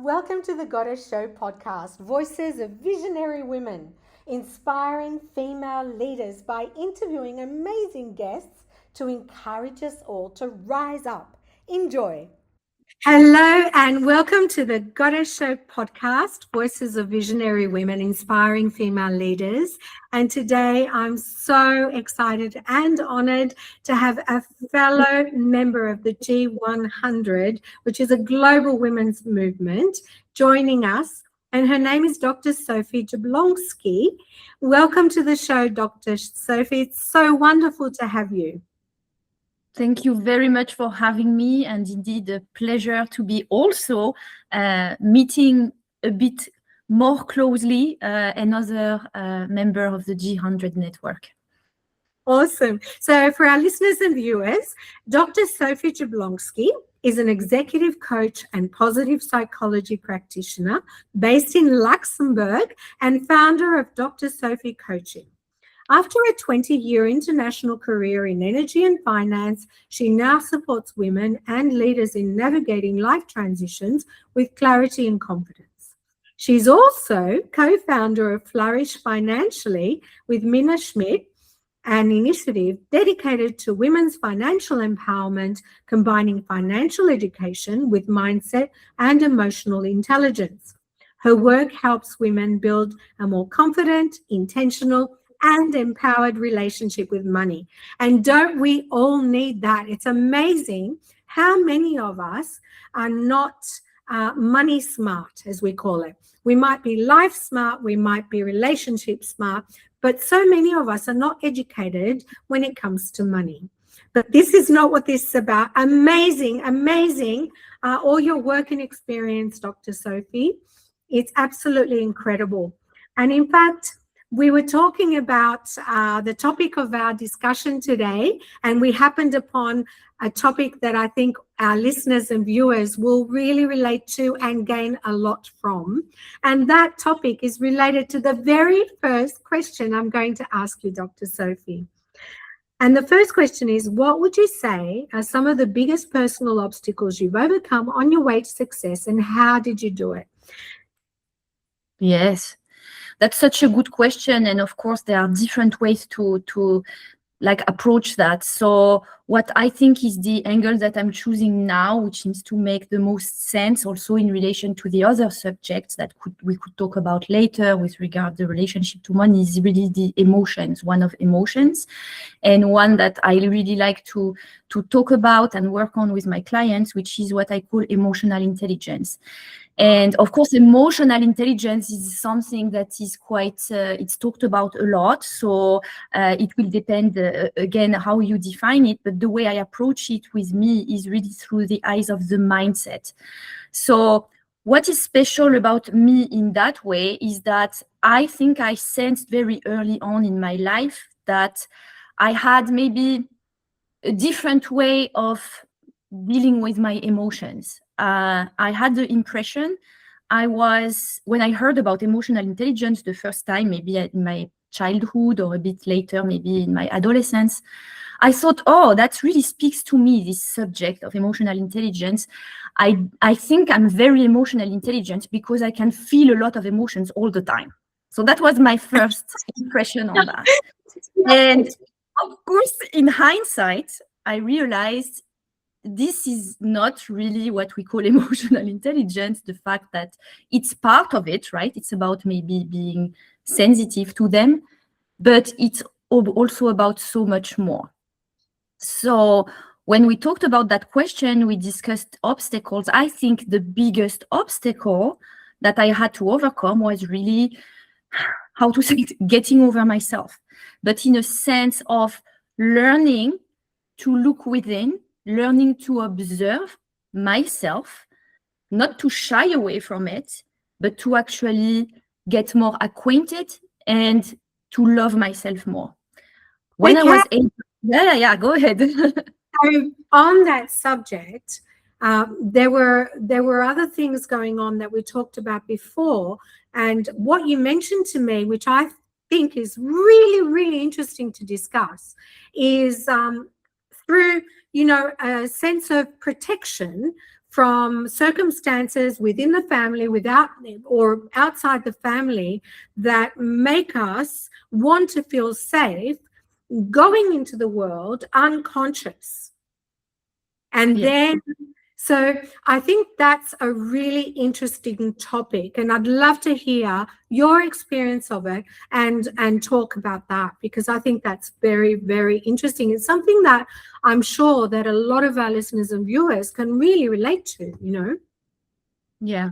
Welcome to the Goddess Show podcast, voices of visionary women, inspiring female leaders by interviewing amazing guests to encourage us all to rise up. Enjoy. Hello and welcome to the Goddess Show podcast, Voices of Visionary Women, Inspiring Female Leaders. And today I'm so excited and honored to have a fellow member of the G100, which is a global women's movement, joining us. And her name is Dr. Sophie Jablonski. Welcome to the show, Dr. Sophie. It's so wonderful to have you. Thank you very much for having me, and indeed a pleasure to be also meeting a bit more closely another member of the G100 network. Awesome. So for our listeners and viewers, Dr. Sophie Jablonski is an executive coach and positive psychology practitioner based in Luxembourg and founder of Dr. Sophie Coaching. After a 20-year international career in energy and finance, she now supports women and leaders in navigating life transitions with clarity and confidence. She's also co-founder of Flourish Financially with Minna Schmidt, an initiative dedicated to women's financial empowerment, combining financial education with mindset and emotional intelligence. Her work helps women build a more confident, intentional, and empowered relationship with money. And don't we all need that? It's amazing how many of us are not money smart, as we call it. We might be life smart, we might be relationship smart, but so many of us are not educated when it comes to money. But this is not what this is about. Amazing, amazing. All your work and experience, Dr. Sophie. It's absolutely incredible. And in fact, we were talking about the topic of our discussion today, and we happened upon a topic that I think our listeners and viewers will really relate to and gain a lot from. And that topic is related to the very first question I'm going to ask you, Dr. Sophie. And the first question is, what would you say are some of the biggest personal obstacles you've overcome on your way to success, and how did you do it? Yes. That's such a good question, and of course there are different ways to like approach that. So what I think is the angle that I'm choosing now, which seems to make the most sense also in relation to the other subjects that we could talk about later with regard the relationship to money, is really the emotions, one of emotions, and one that I really like to talk about and work on with my clients, which is what I call emotional intelligence. And of course, emotional intelligence is something that is quite, it's talked about a lot. So it will depend, again, how you define it. But the way I approach it with me is really through the eyes of the mindset. So what is special about me in that way is that I think I sensed very early on in my life that I had maybe a different way of dealing with my emotions. I had the impression when I heard about emotional intelligence the first time, maybe in my childhood or a bit later, maybe in my adolescence, I thought, oh, that really speaks to me, this subject of emotional intelligence. I think I'm very emotionally intelligent because I can feel a lot of emotions all the time. So that was my first impression on that. And of course, in hindsight, I realized this is not really what we call emotional intelligence, the fact that it's part of it, right? It's about maybe being sensitive to them, but it's also about so much more. So when we talked about that question, we discussed obstacles. I think the biggest obstacle that I had to overcome was really, how to say it, getting over myself, but in a sense of learning to look within, learning to observe myself, not to shy away from it, but to actually get more acquainted and to love myself more. When I was able, go ahead. So on that subject, there were other things going on that we talked about before, and what you mentioned to me, which I think is really, really interesting to discuss, is through a sense of protection from circumstances within the family, without or outside the family, that make us want to feel safe going into the world unconscious. And then, so I think that's a really interesting topic, and I'd love to hear your experience of it and talk about that, because I think that's very, very interesting. It's something that I'm sure that a lot of our listeners and viewers can really relate to, you know? Yeah.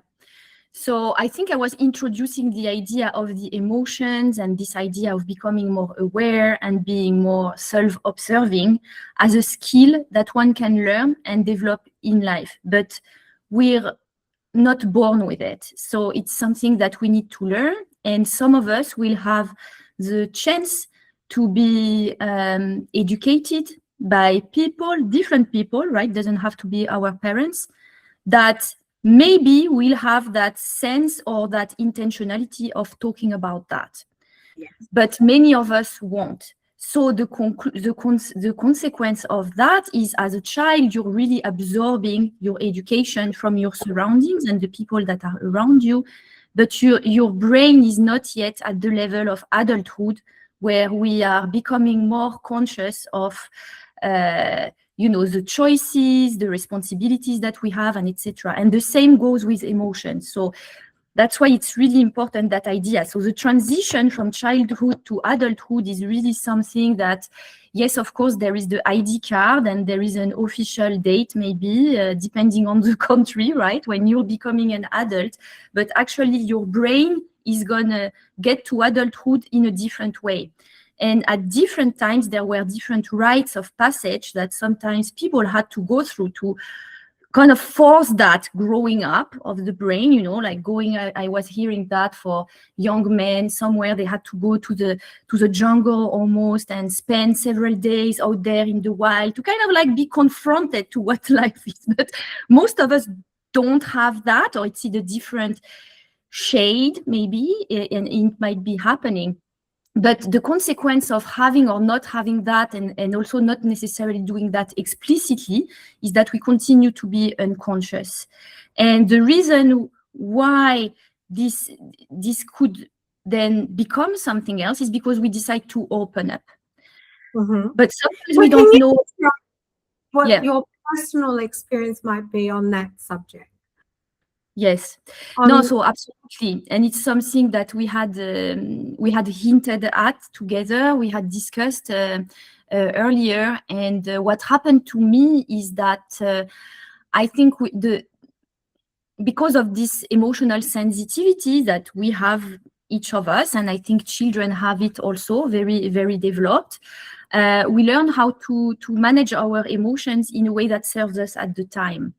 So I think I was introducing the idea of the emotions and this idea of becoming more aware and being more self-observing as a skill that one can learn and develop in life. But we're not born with it. So it's something that we need to learn. And some of us will have the chance to be educated by people, different people, right? Doesn't have to be our parents, that maybe we'll have that sense or that intentionality of talking about that. Yes. But many of us won't. So the consequence of that is, as a child, you're really absorbing your education from your surroundings and the people that are around you, but your brain is not yet at the level of adulthood where we are becoming more conscious of the choices, the responsibilities that we have, and etc. And the same goes with emotions. So that's why it's really important, that idea. So the transition from childhood to adulthood is really something that, yes, of course, there is the ID card and there is an official date, maybe, depending on the country, right, when you're becoming an adult. But actually, your brain is going to get to adulthood in a different way. And at different times, there were different rites of passage that sometimes people had to go through to kind of force that growing up of the brain, like I was hearing that for young men somewhere, they had to go to the jungle almost and spend several days out there in the wild to kind of like be confronted to what life is. But most of us don't have that, or it's in a different shade maybe, and it might be happening. But the consequence of having or not having that, and also not necessarily doing that explicitly, is that we continue to be unconscious. And the reason why this could then become something else is because we decide to open up. Mm-hmm. But sometimes we don't know what your personal experience might be on that subject. Yes. No, so absolutely. And it's something that we had hinted at together. We had discussed earlier. And what happened to me is that I think because of this emotional sensitivity that we have, each of us, and I think children have it also very, very developed, we learn how to manage our emotions in a way that serves us at the time.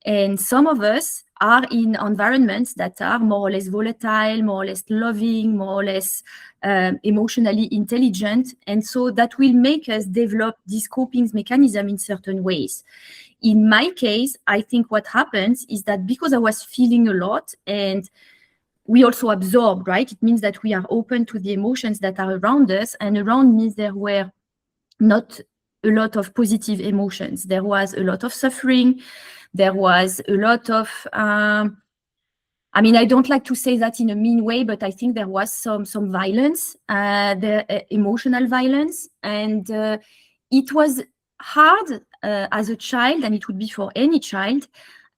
And some of us are in environments that are more or less volatile, more or less loving, more or less emotionally intelligent. And so that will make us develop this coping mechanism in certain ways. In my case, I think what happens is that because I was feeling a lot, and we also absorb, right? It means that we are open to the emotions that are around us. And around me, there were not a lot of positive emotions. There was a lot of suffering. There was a lot of, I don't like to say that in a mean way, but I think there was some violence, emotional violence. And it was hard as a child, and it would be for any child.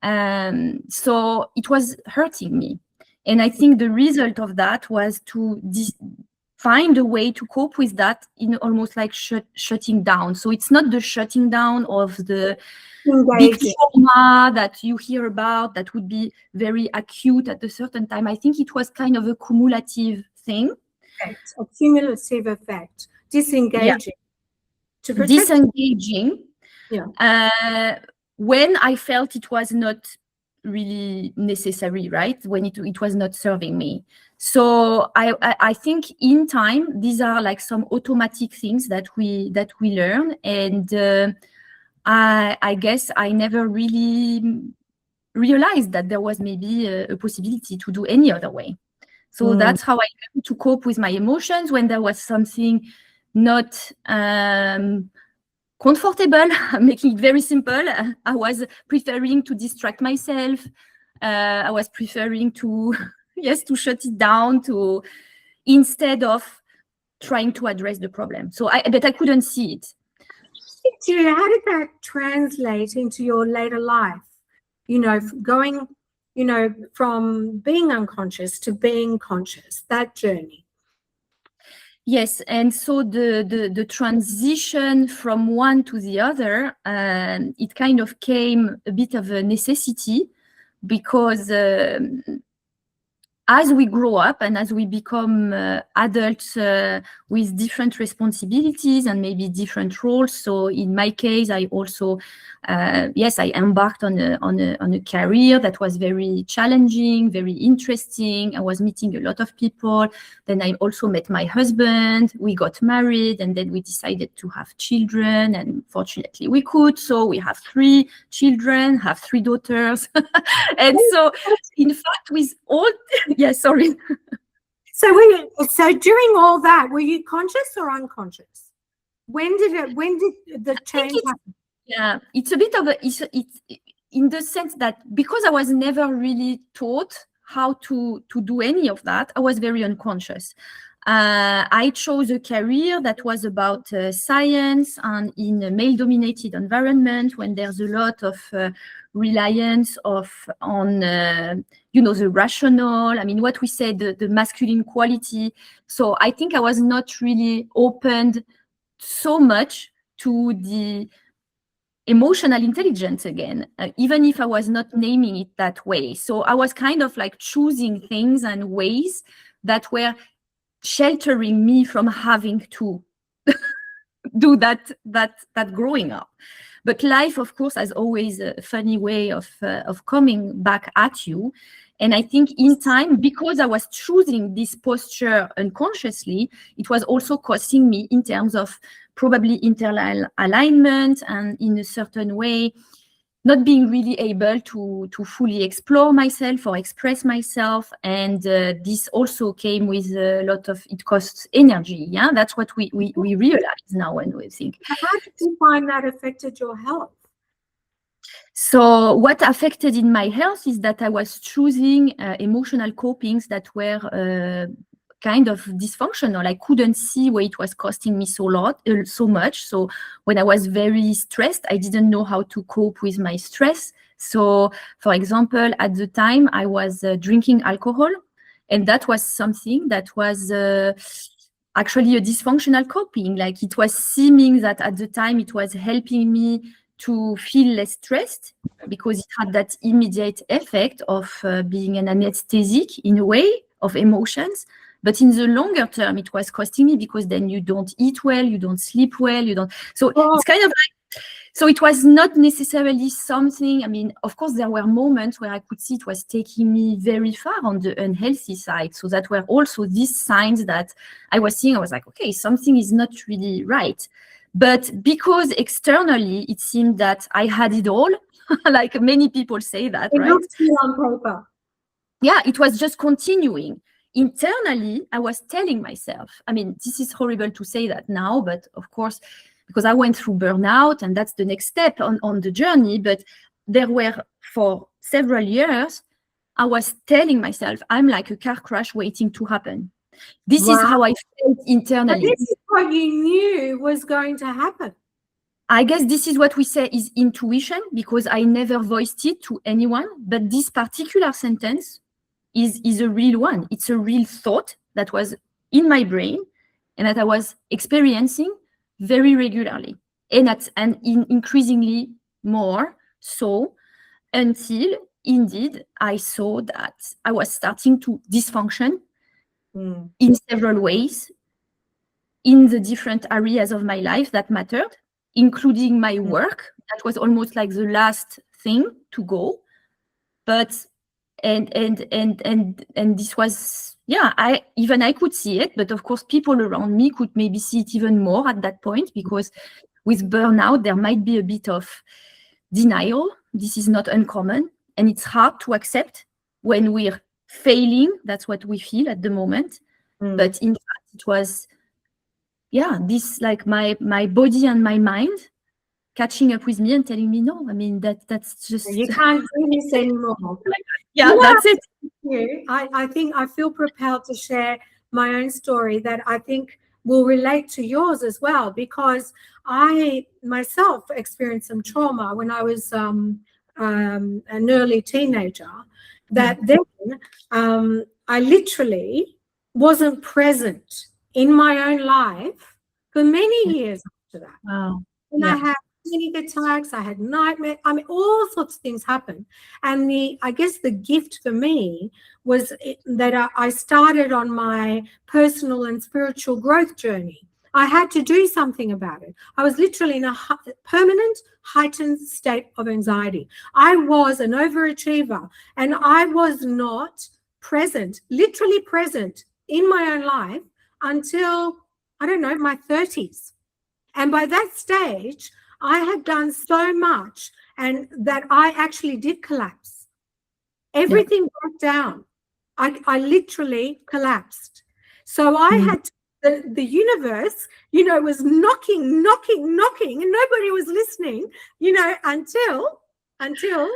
So it was hurting me. And I think the result of that was to find a way to cope with that in almost like shutting down. So it's not the shutting down of the big trauma that you hear about that would be very acute at a certain time. I think it was kind of a cumulative thing. A cumulative effect. Disengaging. Yeah. Disengaging. Yeah. When I felt it was not really necessary, right? When it was not serving me. So I think in time, these are like some automatic things that we learn. And I guess I never really realized that there was maybe a possibility to do any other way. So that's how I learned to cope with my emotions when there was something not comfortable, making it very simple. I was preferring to distract myself. I was preferring to, yes, to shut it down instead of trying to address the problem. But I couldn't see it. How did that translate into your later life? Going, from being unconscious to being conscious, that journey. Yes, and so the transition from one to the other, it kind of came a bit of a necessity, because as we grow up and as we become adults with different responsibilities and maybe different roles. So in my case, I also, I embarked on a career that was very challenging, very interesting. I was meeting a lot of people. Then I also met my husband. We got married, and then we decided to have children. And fortunately, we could. So we have 3 children, have 3 daughters. And so, in fact, with all yes, sorry. So during all that, were you conscious or unconscious? When did the change happen? Yeah, it's a bit of it's in the sense that because I was never really taught how to do any of that, I was very unconscious. I chose a career that was about science, and in a male-dominated environment, when there's a lot of reliance on the rational. I mean, what we said, the masculine quality. So I think I was not really opened so much to the emotional intelligence again, even if I was not naming it that way. So I was kind of like choosing things and ways that were sheltering me from having to do that growing up. But life, of course, has always a funny way of coming back at you. And I think in time, because I was choosing this posture unconsciously, it was also costing me in terms of probably internal alignment, and in a certain way, not being really able to fully explore myself or express myself. And this also came with a lot of, it costs energy. Yeah, that's what we realize now when we think. How did you find that affected your health? So what affected in my health is that I was choosing emotional copings that were kind of dysfunctional. I couldn't see where it was costing me so much. So when I was very stressed, I didn't know how to cope with my stress. So, for example, at the time I was drinking alcohol, and that was something that was actually a dysfunctional coping. Like, it was seeming that at the time it was helping me to feel less stressed, because it had that immediate effect of being an anesthetic in a way of emotions. But in the longer term, it was costing me, because then you don't eat well, you don't sleep well, So it's kind of like, so it was not necessarily something, I mean, of course, there were moments where I could see it was taking me very far on the unhealthy side. So that were also these signs that I was seeing. I was like, okay, something is not really right. But because externally, it seemed that I had it all, like many people say that, right? It looks good on paper. Yeah, it was just continuing. Internally, I was telling myself, I mean, this is horrible to say that now, but of course, because I went through burnout, and that's the next step on the journey. But there were, for several years, I was telling myself, I'm like a car crash waiting to happen. This is how I felt internally. But this is what you knew was going to happen. I guess this is what we say is intuition, because I never voiced it to anyone. But this particular sentence is a real one. It's a real thought that was in my brain and that I was experiencing very regularly, and increasingly more so, until indeed I saw that I was starting to dysfunction in several ways in the different areas of my life that mattered, including my work. That was almost like the last thing to go. But and this was, yeah, I could see it, but of course people around me could maybe see it even more at that point, because with burnout there might be a bit of denial. This is not uncommon, and it's hard to accept when we're failing. That's what we feel at the moment. But in fact, it was, yeah, this, like, my body and my mind catching up with me and telling me, no, I mean, that's just... You can't do this anymore. Yeah, that's it. I think I feel propelled to share my own story that I think will relate to yours as well, because I myself experienced some trauma when I was an early teenager, that then I literally wasn't present in my own life for many years after that. Wow. And I had panic attacks, I had nightmares, I mean, all sorts of things happened. And I guess the gift for me was that I started on my personal and spiritual growth journey. I had to do something about it. I was literally in a permanent heightened state of anxiety. I was an overachiever, and I was not present, literally present in my own life until, I don't know, my 30s. And by that stage, I had done so much, and that I actually did collapse. Everything broke down. I literally collapsed. So I had to, the universe, was knocking, and nobody was listening, until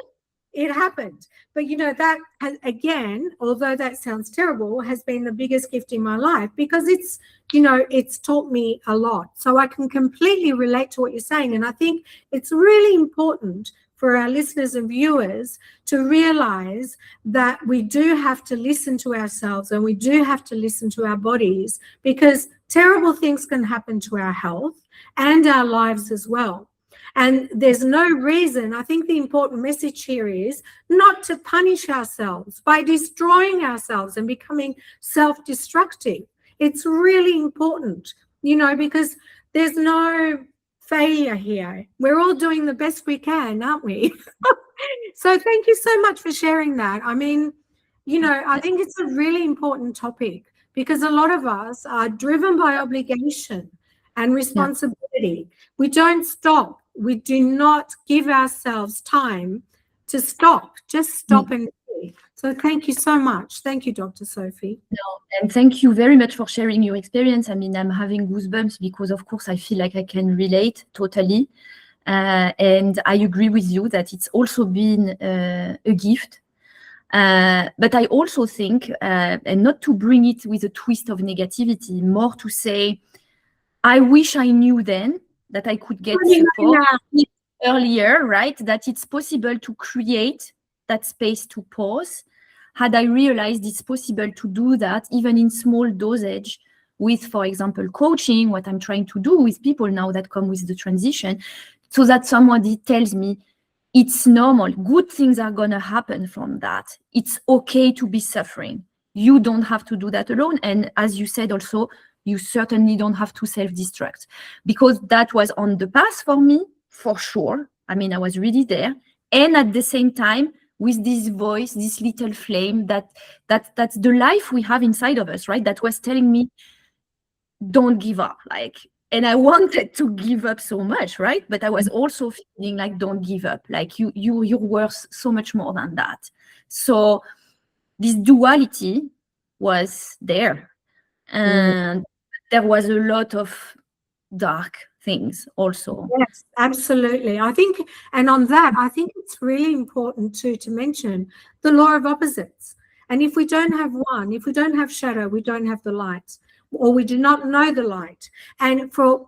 it happened. But, that has, again, although that sounds terrible, has been the biggest gift in my life, because it's, it's taught me a lot. So I can completely relate to what you're saying. And I think it's really important for our listeners and viewers to realize that we do have to listen to ourselves, and we do have to listen to our bodies, because terrible things can happen to our health and our lives as well. And there's no reason, I think the important message here is not to punish ourselves by destroying ourselves and becoming self-destructive. It's really important, because there's no failure here. We're all doing the best we can, aren't we? So thank you so much for sharing that. I mean, I think it's a really important topic, because a lot of us are driven by obligation and responsibility. We don't stop. We do not give ourselves time to stop. Just stop and be. So thank you so much. Thank you, Dr. Sophie. No, and thank you very much for sharing your experience. I mean, I'm having goosebumps because, of course, I feel like I can relate totally. And I agree with you that it's also been a gift. But I also think, and not to bring it with a twist of negativity, more to say, I wish I knew then that I could get support earlier, right? That it's possible to create that space to pause. Had I realized it's possible to do that, even in small dosage, with, for example, coaching, what I'm trying to do with people now that come with the transition, so that somebody tells me, it's normal, good things are going to happen from that. It's okay to be suffering. You don't have to do that alone. And as you said also, you certainly don't have to self-destruct, because that was on the path for me, for sure. I mean, I was really there. And at the same time, with this voice, this little flame, that's the life we have inside of us, right? That was telling me, don't give up. And I wanted to give up so much, right? But I was also feeling like, don't give up. Like you're worth so much more than that. So this duality was there. And there was a lot of dark things also. Yes, absolutely. I think, and on that, I think it's really important to mention the law of opposites. And if we don't have one, if we don't have shadow, we don't have the light, or we do not know the light. And for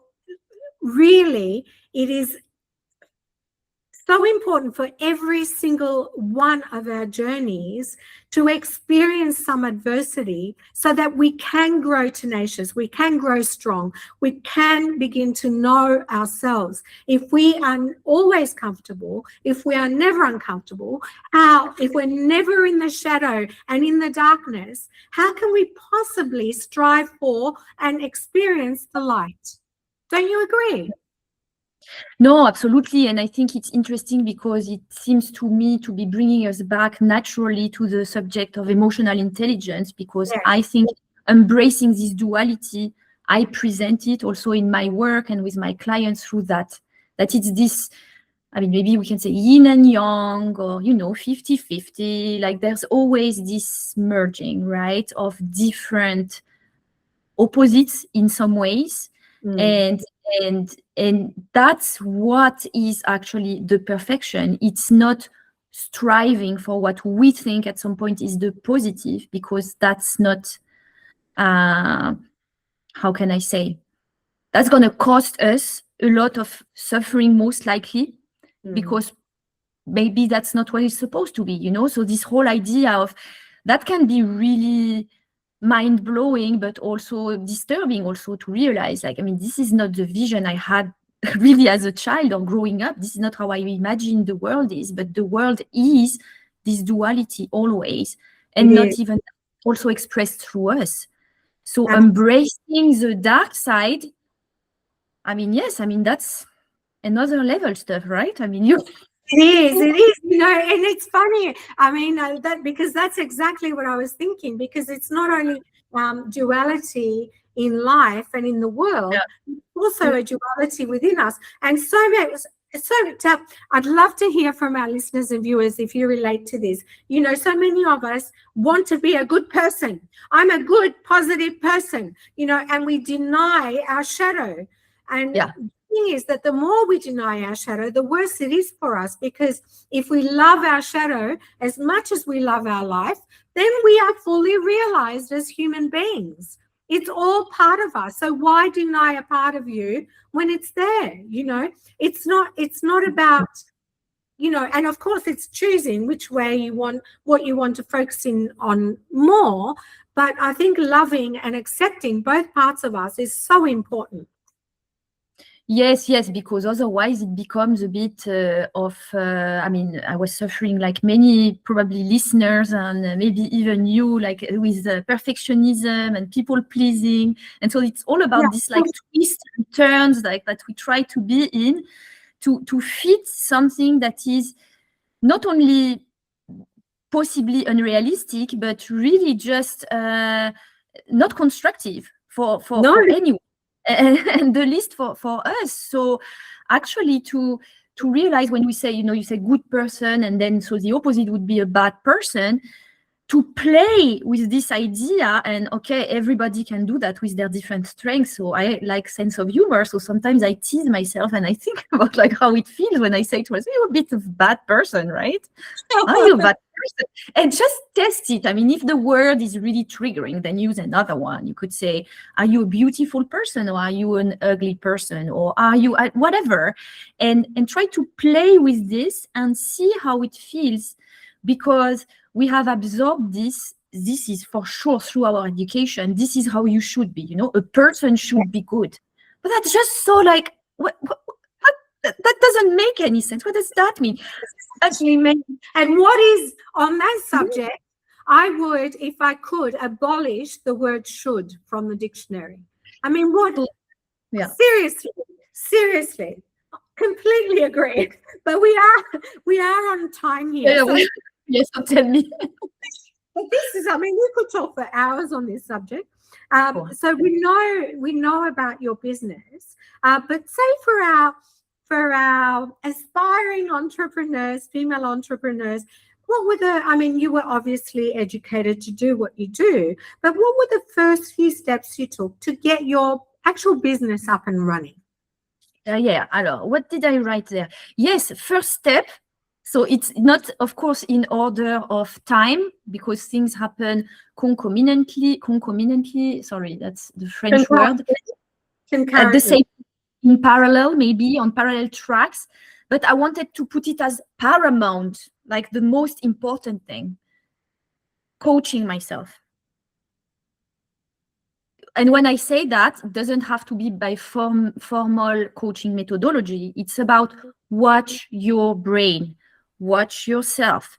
really, it is so important for every single one of our journeys to experience some adversity, so that we can grow tenacious, we can grow strong, we can begin to know ourselves. If we are always comfortable, if we are never uncomfortable, if we're never in the shadow and in the darkness, how can we possibly strive for and experience the light? Don't you agree? No, absolutely. And I think it's interesting because it seems to me to be bringing us back naturally to the subject of emotional intelligence, because I think embracing this duality, I present it also in my work and with my clients through that it's this, I mean, maybe we can say yin and yang, or, 50-50, like there's always this merging, right, of different opposites in some ways. And And that's what is actually the perfection. It's not striving for what we think at some point is the positive, because that's not, how can I say, that's going to cost us a lot of suffering, most likely, because maybe that's not what it's supposed to be, you know? So this whole idea of that can be really mind-blowing, but also disturbing also to realize, like, I mean, this is not the vision I had really as a child or growing up. This is not how I imagined the world is, but the world is this duality always, and not even also expressed through us. So embracing the dark side, I mean, yes, I mean, that's another level stuff, right? I mean, it is, you know, and it's funny. I mean, because that's exactly what I was thinking, because it's not only duality in life and in the world, it's also a duality within us. And I'd love to hear from our listeners and viewers if you relate to this. You know, so many of us want to be a good person. I'm a good, positive person, you know, and we deny our shadow. And the thing is that the more we deny our shadow, the worse it is for us, because if we love our shadow as much as we love our life, then we are fully realized as human beings. It's all part of us. So why deny a part of you when it's there? You know, it's not about, you know, and of course it's choosing which way you want, what you want to focus in on more. But I think loving and accepting both parts of us is so important. Yes, because otherwise it becomes a bit I mean, I was suffering like many probably listeners, and maybe even you, like with perfectionism and people pleasing. And so it's all about this like twists and turns like that we try to be in to fit something that is not only possibly unrealistic, but really just not constructive for anyone. And the least for us. So actually to realize, when we say, you know, you say good person, and then so the opposite would be a bad person, to play with this idea. And okay, everybody can do that with their different strengths. So I like sense of humor, so sometimes I tease myself and I think about like how it feels when I say to myself, you're a bit of a bad person, right? Are you a bad person? And just test it. I mean, if the word is really triggering, then use another one. You could say, are you a beautiful person, or are you an ugly person, or are you whatever? And try to play with this and see how it feels, because we have absorbed this. This is for sure through our education. This is how you should be. You know, a person should be good. But that's just so like, what that doesn't make any sense. What does that mean? Actually mean. And what is on that subject, I would, if I could, abolish the word should from the dictionary. I mean, what? Yeah. Seriously, completely agree. But we are on time here. Yeah, so, yes, so tell me. But this is, I mean, we could talk for hours on this subject. So we know about your business, but say for our aspiring entrepreneurs, female entrepreneurs, what were I mean, you were obviously educated to do what you do, but what were the first few steps you took to get your actual business up and running? Alors, what did I write there? Yes, first step. So it's not, of course, in order of time, because things happen concomitantly. Sorry, that's the French word. At the same, in parallel, maybe on parallel tracks. But I wanted to put it as paramount, like the most important thing. Coaching myself. And when I say that, it doesn't have to be by formal coaching methodology. It's about watch your brain, watch yourself,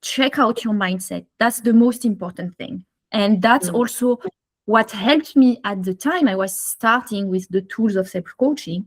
check out your mindset. That's the most important thing. And that's also what helped me at the time I was starting with the tools of self-coaching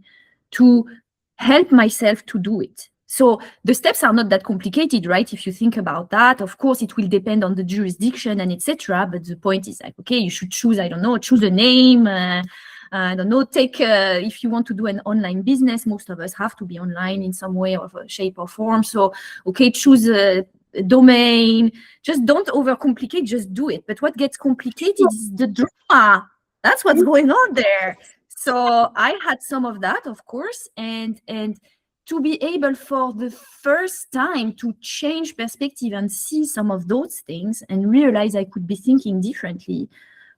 to help myself to do it. So the steps are not that complicated, right? If you think about that, of course, it will depend on the jurisdiction and etc. But the point is like, okay, you should choose, I don't know, choose a name. I don't know, if you want to do an online business, most of us have to be online in some way or shape or form. So, okay, choose a domain. Just don't overcomplicate, just do it. But what gets complicated is the drama. That's what's going on there. So I had some of that, of course, and to be able for the first time to change perspective and see some of those things and realize I could be thinking differently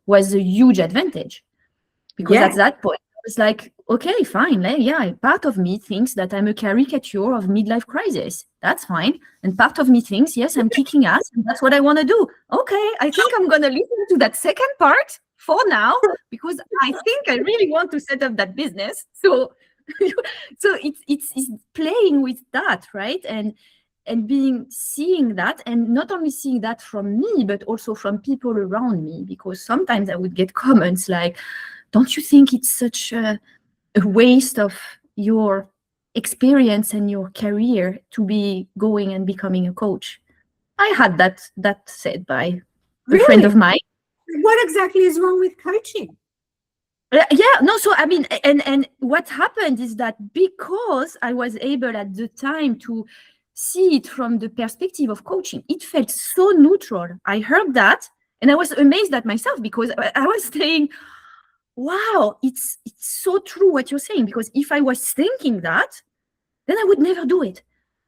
was a huge advantage. Because at that point, I was like, okay, fine. Yeah, part of me thinks that I'm a caricature of midlife crisis. That's fine. And part of me thinks, yes, I'm kicking ass, and that's what I want to do. Okay, I think I'm going to listen to that second part for now, because I think I really want to set up that business. So it's playing with that, right? And seeing that, and not only seeing that from me, but also from people around me, because sometimes I would get comments like, don't you think it's such a waste of your experience and your career to be going and becoming a coach? I had that said by a friend of mine. What exactly is wrong with coaching? Yeah, no, so I mean, and what happened is that because I was able at the time to see it from the perspective of coaching, it felt so neutral. I heard that and I was amazed at myself, because I was saying, wow, it's so true what you're saying, because if I was thinking that, then I would never do it.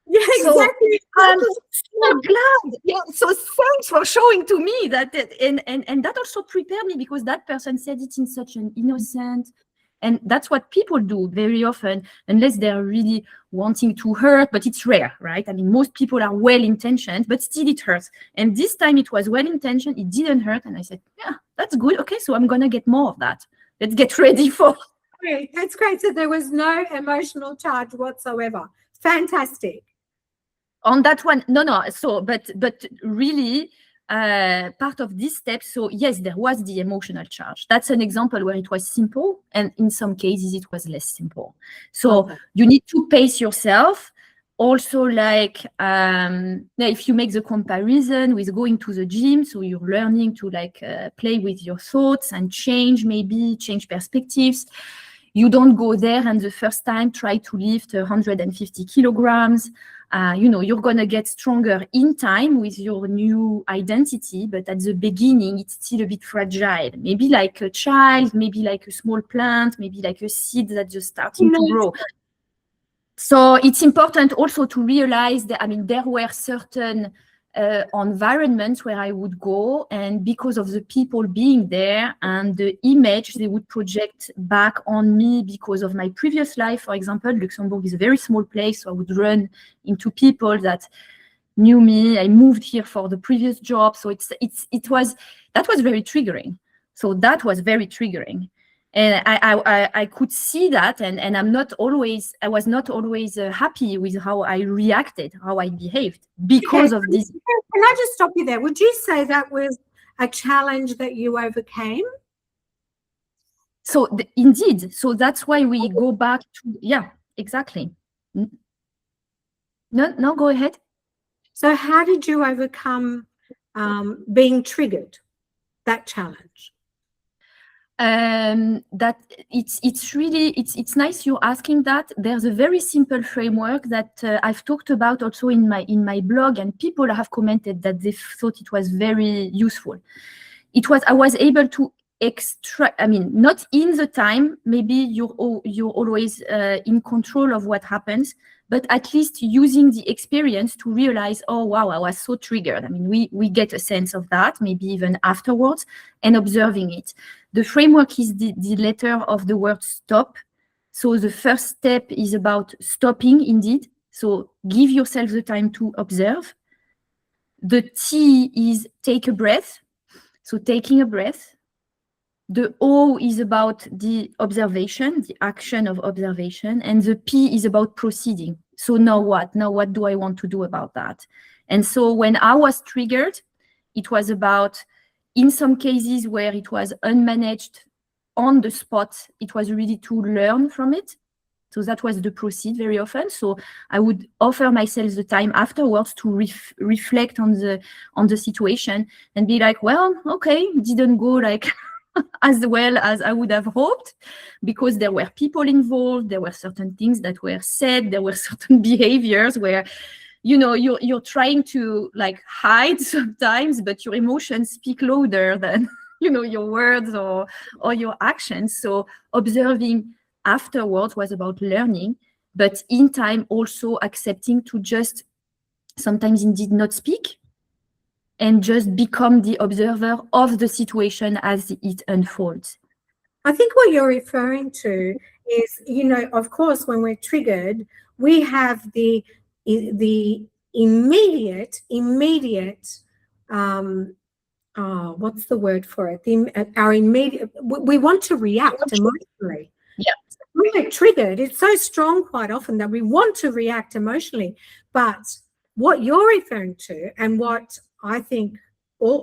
Yeah, exactly. I'm so glad. Yeah, so thanks for showing to me that, and that also prepared me, because that person said it in such an innocent, and that's what people do very often, unless they're really wanting to hurt, but it's rare, right? I mean, most people are well-intentioned, but still it hurts. And this time it was well-intentioned, it didn't hurt, and I said, yeah, that's good. Okay, so I'm gonna get more of that. Let's get ready for. Great. That's great. So there was no emotional charge whatsoever. Fantastic. On that one, no. So, but really, part of this step. So yes, there was the emotional charge. That's an example where it was simple, and in some cases it was less simple. So you need to pace yourself. Also, like if you make the comparison with going to the gym, so you're learning to play with your thoughts and change perspectives. You don't go there and the first time try to lift 150 kilograms. You're going to get stronger in time with your new identity, but at the beginning, it's still a bit fragile. Maybe like a child, maybe like a small plant, maybe like a seed that's just starting to grow. So it's important also to realize that, I mean, there were certain environments where I would go, and because of the people being there and the image they would project back on me because of my previous life, for example, Luxembourg is a very small place, so I would run into people that knew me. I moved here for the previous job, so that was very triggering. So that was very triggering. And I could see that, and I was not always happy with how I reacted, how I behaved because of this. Can I just stop you there? Would you say that was a challenge that you overcame? So indeed, so that's why we go back to, yeah, exactly. No, go ahead. So how did you overcome being triggered, that challenge? That it's nice you're asking that. There's a very simple framework that I've talked about also in my blog, and people have commented that they thought it was very useful. I was able to extract, I mean, not in the time, maybe you're always in control of what happens, but at least using the experience to realize, oh wow, I was so triggered. I mean, we get a sense of that, maybe even afterwards, and observing it. The framework is the letter of the word stop. So the first step is about stopping, indeed. So give yourself the time to observe. The T is take a breath. So taking a breath. The O is about the observation, the action of observation. And the P is about proceeding. So now what? Now what do I want to do about that? And so when I was triggered, it was about, in some cases where it was unmanaged on the spot, it was really to learn from it. So that was the proceed very often. So I would offer myself the time afterwards to reflect on the situation and be like, well, okay, it didn't go like as well as I would have hoped, because there were people involved, there were certain things that were said, there were certain behaviors where, you're trying to like hide sometimes, but your emotions speak louder than your words or your actions. So observing afterwards was about learning, but in time also accepting to just sometimes indeed not speak and just become the observer of the situation as it unfolds. I think what you're referring to is, of course, when we're triggered, we have the immediate, what's the word for it? Our immediate, we want to react emotionally. Yeah. When we're triggered, it's so strong quite often that we want to react emotionally. But what you're referring to, and what I think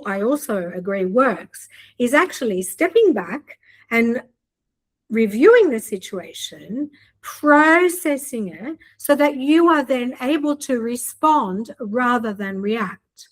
I also agree works, is actually stepping back and reviewing the situation, processing it, so that you are then able to respond rather than react.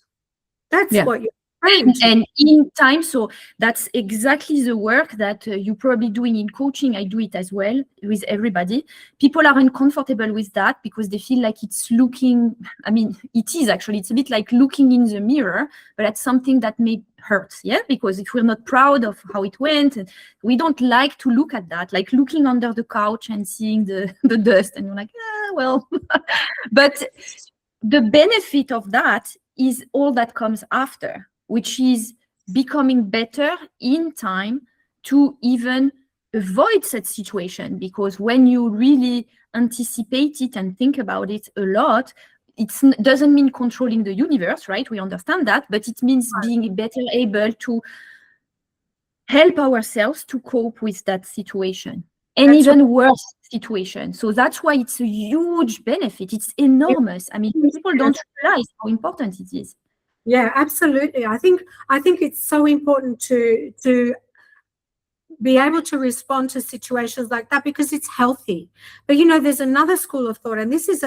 That's what you're referring to. And in time, so that's exactly the work that you're probably doing in coaching. I do it as well with everybody. People are uncomfortable with that because they feel like it's looking, it is actually, it's a bit like looking in the mirror, but that's something that may hurt, because if we're not proud of how it went, we don't like to look at that, like looking under the couch and seeing the dust, and you're like, well, but the benefit of that is all that comes after, which is becoming better in time to even avoid such situation. Because when you really anticipate it and think about it a lot, it doesn't mean controlling the universe, right? We understand that, but it means being better able to help ourselves to cope with that situation and even worse situation. So that's why it's a huge benefit. It's enormous. People don't realize how important it is. Yeah, absolutely. I think it's so important to be able to respond to situations like that because it's healthy. But there's another school of thought, and this is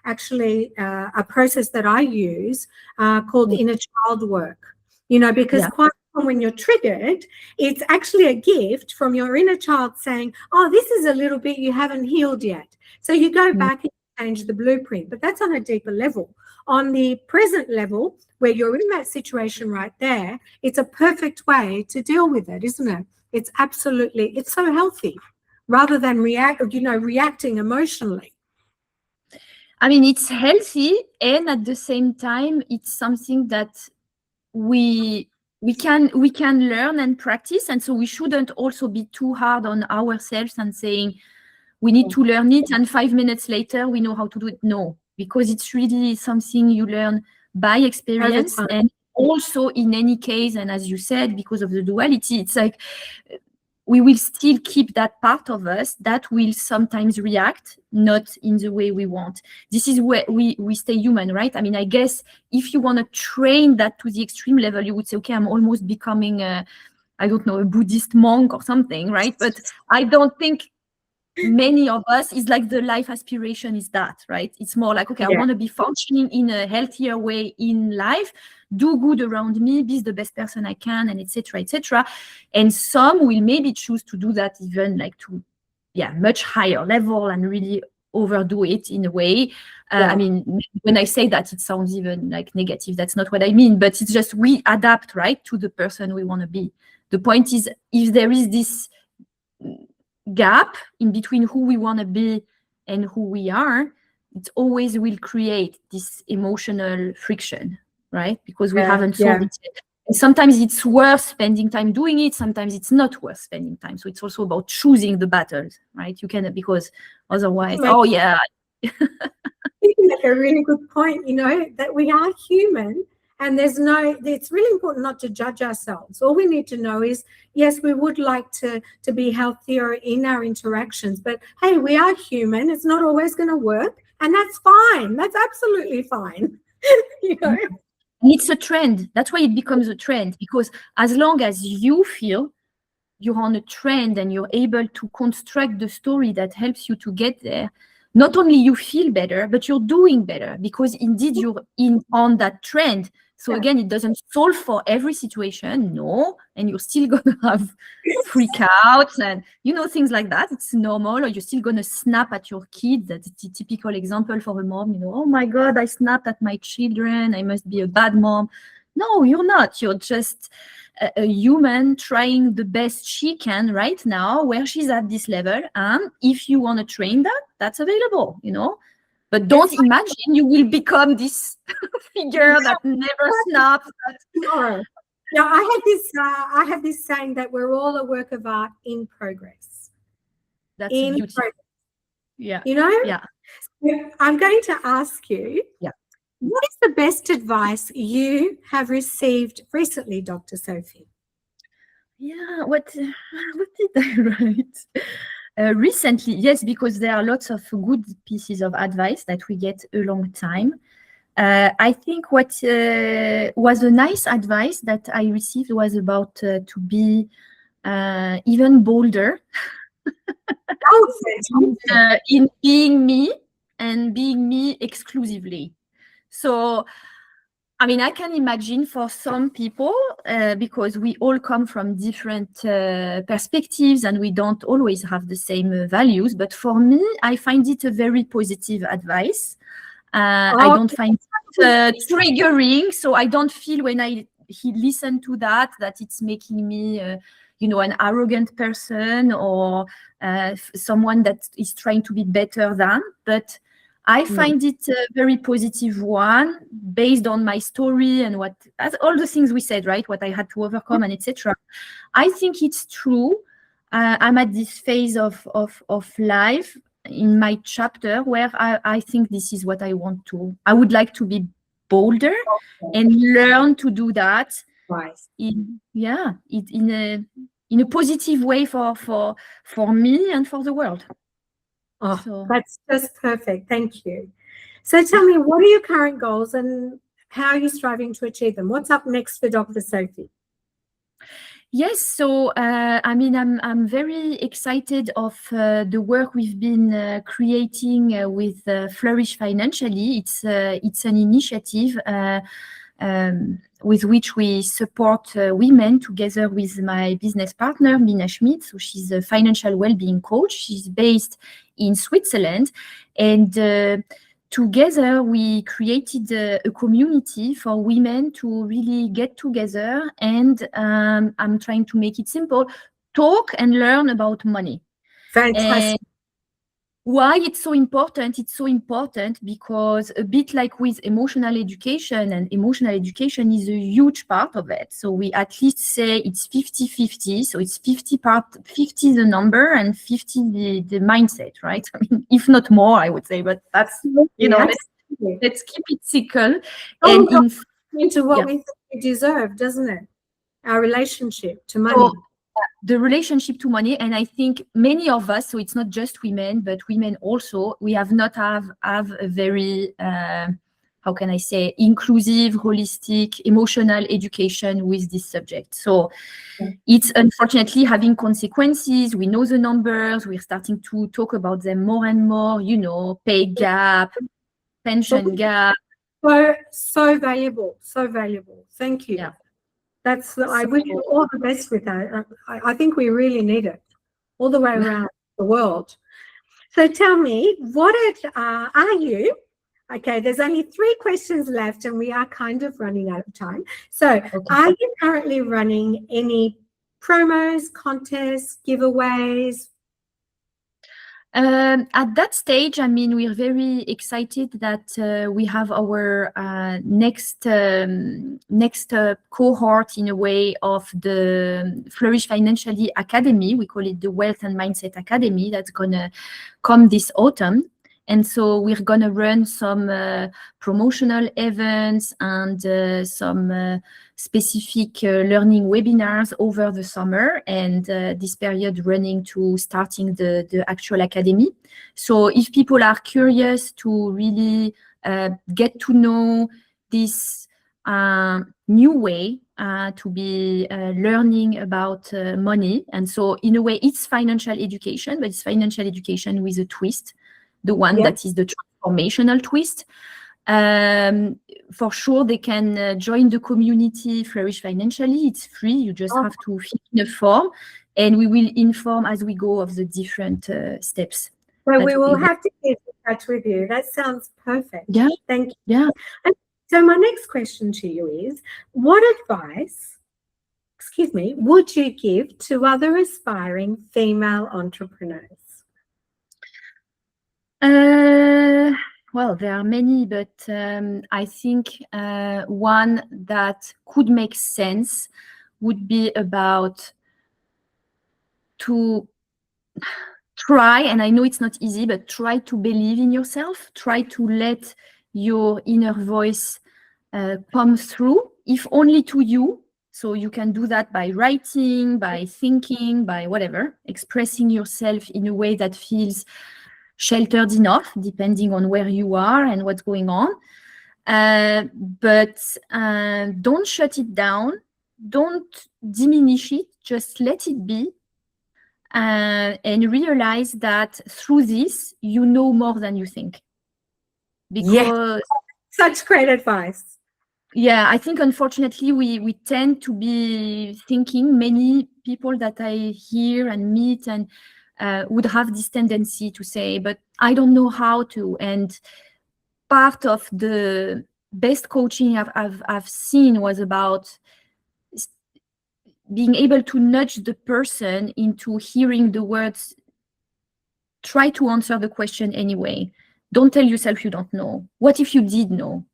actually a process that I use called inner child work. Because quite often when you're triggered, it's actually a gift from your inner child saying, "Oh, this is a little bit you haven't healed yet." So you go back and change the blueprint, but that's on a deeper level. On the present level, where you're in that situation right there, it's a perfect way to deal with it, isn't it? It's so healthy rather than reacting emotionally. It's healthy, and at the same time, it's something that we can learn and practice. And so we shouldn't also be too hard on ourselves and saying we need to learn it and 5 minutes later we know how to do it. No, because it's really something you learn by experience. And also, in any case, and as you said, because of the duality, it's like we will still keep that part of us that will sometimes react not in the way we want. This is where we stay human, right? I guess if you want to train that to the extreme level, you would say, okay, I'm almost becoming a Buddhist monk or something, right? But I don't think many of us is like the life aspiration is that, right? It's more like, okay, I want to be functioning in a healthier way in life, do good around me, be the best person I can, and etc., etc. And some will maybe choose to do that even like to much higher level and really overdo it in a way. When I say that, it sounds even like negative. That's not what I mean, but it's just we adapt, right, to the person we want to be. The point is, if there is this gap in between who we want to be and who we are, it always will create this emotional friction, right? Because we haven't solved it yet. And sometimes it's worth spending time doing it, sometimes it's not worth spending time. So it's also about choosing the battles, right? You can, because otherwise, It's like a really good point, that we are human. And it's really important not to judge ourselves. All we need to know is, yes, we would like to be healthier in our interactions, but hey, we are human. It's not always going to work. And that's fine. That's absolutely fine. It's a trend. That's why it becomes a trend, because as long as you feel you're on a trend and you're able to construct the story that helps you to get there, not only you feel better, but you're doing better because indeed you're on that trend. So again, it doesn't solve for every situation, no, and you're still gonna have freakouts and things like that. It's normal, or you're still gonna snap at your kids. That's the typical example for a mom. Oh my God, I snapped at my children. I must be a bad mom. No, you're not. You're just a human trying the best she can right now where she's at this level. And if you want to train that, that's available, But don't imagine you will become this figure that never snaps. No. Now, I have this saying that we're all a work of art in progress. That's beautiful. Yeah. Yeah. I'm going to ask you, what is the best advice you have received recently, Dr. Sophie? Yeah, what did I write? Recently, yes, because there are lots of good pieces of advice that we get a long time. I think what was a nice advice that I received was about to be even bolder in being me and being me exclusively. So, I mean, I can imagine for some people, because we all come from different perspectives and we don't always have the same values. But for me, I find it a very positive advice. I don't find it triggering. So I don't feel when I listen to that it's making me, an arrogant person or someone that is trying to be better than. But I find it a very positive one based on my story and all the things we said, right? What I had to overcome and etc. I think it's true. I'm at this phase of life in my chapter where I think this is what I would like to be bolder and learn to do that in a positive way for me and for the world. That's just perfect. Thank you. So tell me, what are your current goals and how are you striving to achieve them? What's up next for Dr. Sophie? Yes, so I'm very excited of the work we've been creating with Flourish Financially. It's an initiative with which we support women together with my business partner, Minna Schmidt. So she's a financial well-being coach. She's based in Switzerland. And together we created a community for women to really get together. And I'm trying to make it simple, talk and learn about money. Fantastic. Why it's so important? It's so important because a bit like with emotional education, and emotional education is a huge part of it. So we at least say it's 50-50. So it's 50 the number and 50 the mindset, right? I mean, if not more, I would say, but that's, let's keep it simple. And into what we think we deserve, doesn't it? Our relationship to money. The relationship to money, and I think many of us, so it's not just women, but women also, we have not have a very, how can I say, inclusive, holistic, emotional education with this subject. So it's unfortunately having consequences. We know the numbers. We're starting to talk about them more and more, pay gap, pension gap. So valuable, so valuable. Thank you. Yeah. I wish you all the best with that. I think we really need it all the way around the world. So tell me, what are you? Okay, there's only 3 questions left and we are kind of running out of time. So are you currently running any promos, contests, giveaways? At that stage, I mean, we're very excited that we have our next cohort, in a way, of the Flourish Financially Academy. We call it the Wealth and Mindset Academy. That's going to come this autumn. And so we're going to run some promotional events and some specific learning webinars over the summer, and this period running to starting the actual academy. So if people are curious to really get to know this new way to be learning about money, and so in a way it's financial education, but it's financial education with a twist. The one that is the transformational twist. For sure, they can join the community Flourish Financially. It's free. You just have to fill in a form, and we will inform as we go of the different steps. So we will have to get in touch with you. That sounds perfect. Yeah. Thank you. Yeah. And So my next question to you is, what advice, would you give to other aspiring female entrepreneurs? Well, there are many, but I think one that could make sense would be about to try, and I know it's not easy, but try to believe in yourself. Try to let your inner voice come through, if only to you. So you can do that by writing, by thinking, by whatever, expressing yourself in a way that feels sheltered enough, depending on where you are and what's going on. But don't shut it down. Don't diminish it. Just let it be. And realize that through this, you know more than you think. Because such great advice. Yeah, I think unfortunately we tend to be thinking, many people that I hear and meet and would have this tendency to say, but I don't know how to. And part of the best coaching I've seen was about being able to nudge the person into hearing the words, try to answer the question anyway. Don't tell yourself you don't know. What if you did know?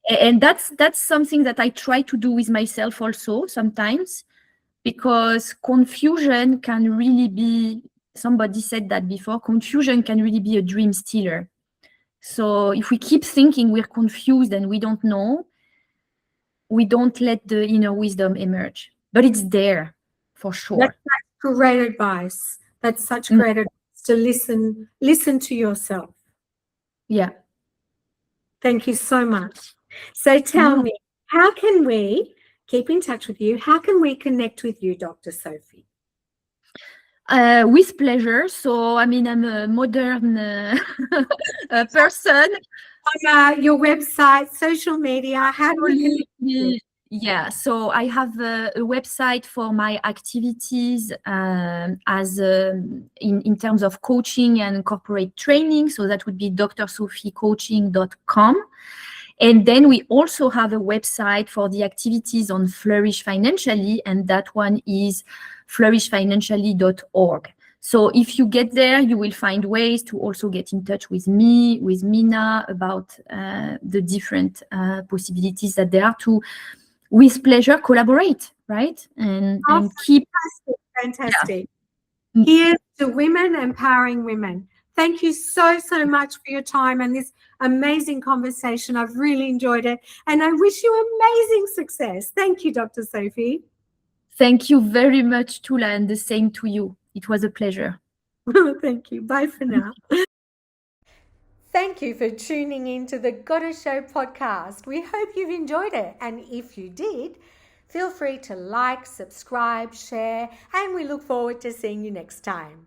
And that's something that I try to do with myself also sometimes, because confusion can really be, somebody said that before, confusion can really be a dream stealer. So if we keep thinking we're confused and we don't know, we don't let the inner wisdom emerge. But it's there for sure. That's great advice. That's such great advice, to listen to yourself. Yeah. Thank you so much. So tell me, how can we keep in touch with you? How can we connect with you, Dr. Sophie? With pleasure. So, I mean, I'm a modern person. On your website, social media, how do we? Yeah, so I have a website for my activities as in terms of coaching and corporate training. So that would be drsophiecoaching.com. And then we also have a website for the activities on Flourish Financially, and that one is flourishfinancially.org. So if you get there, you will find ways to also get in touch with me, with Minna, about the different possibilities that there are to, with pleasure, collaborate, right? And keep... Fantastic. Yeah. Here's to women empowering women. Thank you so much for your time and this amazing conversation. I've really enjoyed it, and I wish you amazing success. Thank you, Dr. Sophie. Thank you very much, Tula, and the same to you. It was a pleasure. Thank you. Bye for now. Thank you for tuning in to the Gotta Show podcast. We hope you've enjoyed it, and if you did, feel free to like, subscribe, share, and we look forward to seeing you next time.